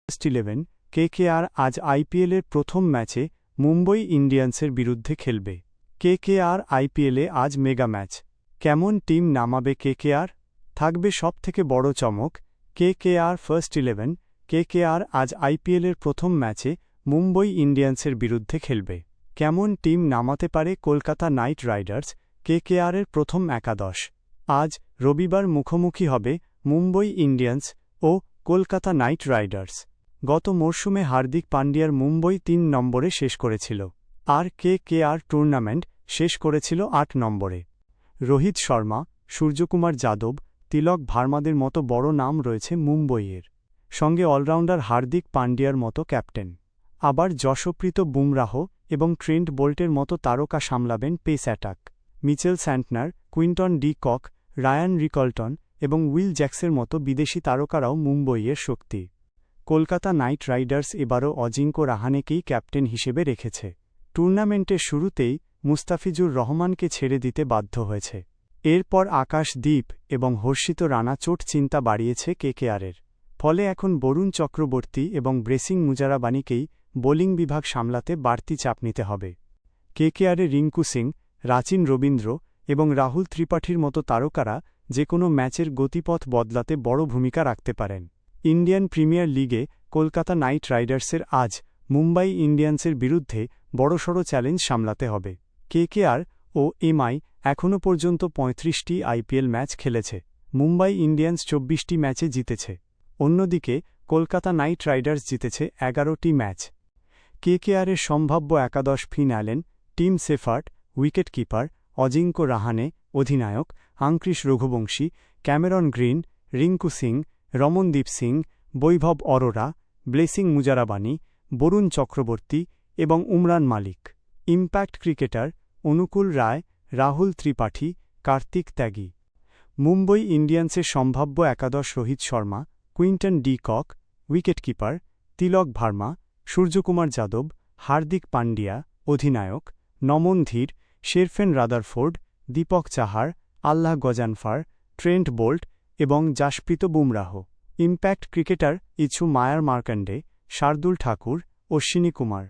First 11 KKR আজ আইপিএলের প্রথম ম্যাচে মুম্বই ইন্ডিয়ান্সের বিরুদ্ধে খেলবে। কেকেআর আইপিএলে আজ মেগা ম্যাচ। কেমন টিম নামাবে কেকেআর? থাকবে সবথেকে বড় চমক। কেকেআর ফার্স্ট 11 কেকেআর আজ আইপিএলের প্রথম ম্যাচে মুম্বই ইন্ডিয়ান্সের বিরুদ্ধে খেলবে। কেমন টিম নামাতে পারে কলকাতা নাইট রাইডার্স? কেকেআরের প্রথম একাদশ আজ রবিবার মুখোমুখি হবে মুম্বই ইন্ডিয়ান্স ও কলকাতা নাইট রাইডার্স। গত মরশুমে হার্দিক পান্ডিয়ার মুম্বই ৩ নম্বরে শেষ করেছিল, আর কেকেআর টুর্নামেন্ট শেষ করেছিল ৮ নম্বরে। রোহিত শর্মা, সূর্যকুমার যাদব, তিলক ভার্মাদের মতো বড় নাম রয়েছে মুম্বইয়ের, সঙ্গে অলরাউন্ডার হার্দিক পান্ডিয়ার মতো ক্যাপ্টেন। আবার যশপ্রীত বুমরাহ এবং ট্রেন্ট বোল্টের মতো তারকা সামলাবেন pace attack. Mitchell Santner, Quinton de Kock, Ryan Rickelton এবং উইল জ্যাক্সের মতো বিদেশি তারকারাও মুম্বইয়ের শক্তি। কলকাতা নাইট রাইডার্স এবারও অজিঙ্ক্য রাহানেকেই ক্যাপ্টেন হিসেবে রেখেছে। টুর্নামেন্টের শুরুতেই মুস্তাফিজুর রহমানকে ছেড়ে দিতে বাধ্য হয়েছে। এরপর আকাশদীপ এবং হর্ষিত রানা চোট চিন্তা বাড়িয়েছে কেকেআরের। ফলে এখন বরুণ চক্রবর্তী এবং ব্রেসিং মুজারাবানিকেই বোলিং বিভাগ সামলাতে বাড়তি চাপ নিতে হবে। কেকেআরে রিঙ্কু সিং, রাচিন রবীন্দ্র এবং রাহুল ত্রিপাঠীর মতো তারকারা যে কোনো ম্যাচের গতিপথ বদলাতে বড় ভূমিকা রাখতে পারেন। ইন্ডিয়ান প্রিমিয়ার লিগে কলকাতা নাইট রাইডার্সের আজ মুম্বাই ইন্ডিয়ান্সের বিরুদ্ধে বড়সড় চ্যালেঞ্জ সামলাতে হবে। কেকেআর ও এমআই এখনও পর্যন্ত ৩৫টি আইপিএল ম্যাচ খেলেছে। মুম্বাই ইন্ডিয়ান্স ২৪টি ম্যাচে জিতেছে। অন্যদিকে কলকাতা নাইট রাইডার্স জিতেছে ১১টি ম্যাচ। কেকেআরের সম্ভাব্য একাদশ Finn Allen, Tim Seifert, wicketkeeper Ajinkya Rahane, অধিনায়ক Angkrish Raghuvanshi, Cameron Green, Rinku Singh, Ramandeep Singh, Vaibhav Arora, Blessing Muzarabani, Varun Chakravarthy এবং উমরান মালিক। Impact cricketer Anukul Roy, Rahul Tripathi, Kartik Tyagi. মুম্বই ইন্ডিয়ান্সের সম্ভাব্য একাদশ Rohit Sharma, Quinton de Kock, wicketkeeper Tilak Varma, Suryakumar Yadav, Hardik Pandya, অধিনায়ক Naman Dhir, Sherfane Rutherford, Deepak Chahar, Allah Ghazanfar, Trent Boult এবং Jasprit Bumrah. Impact cricketer issue মায়ার মার্কণ্ডে, শার্দুল ঠাকুর, অশ্বিনী কুমার।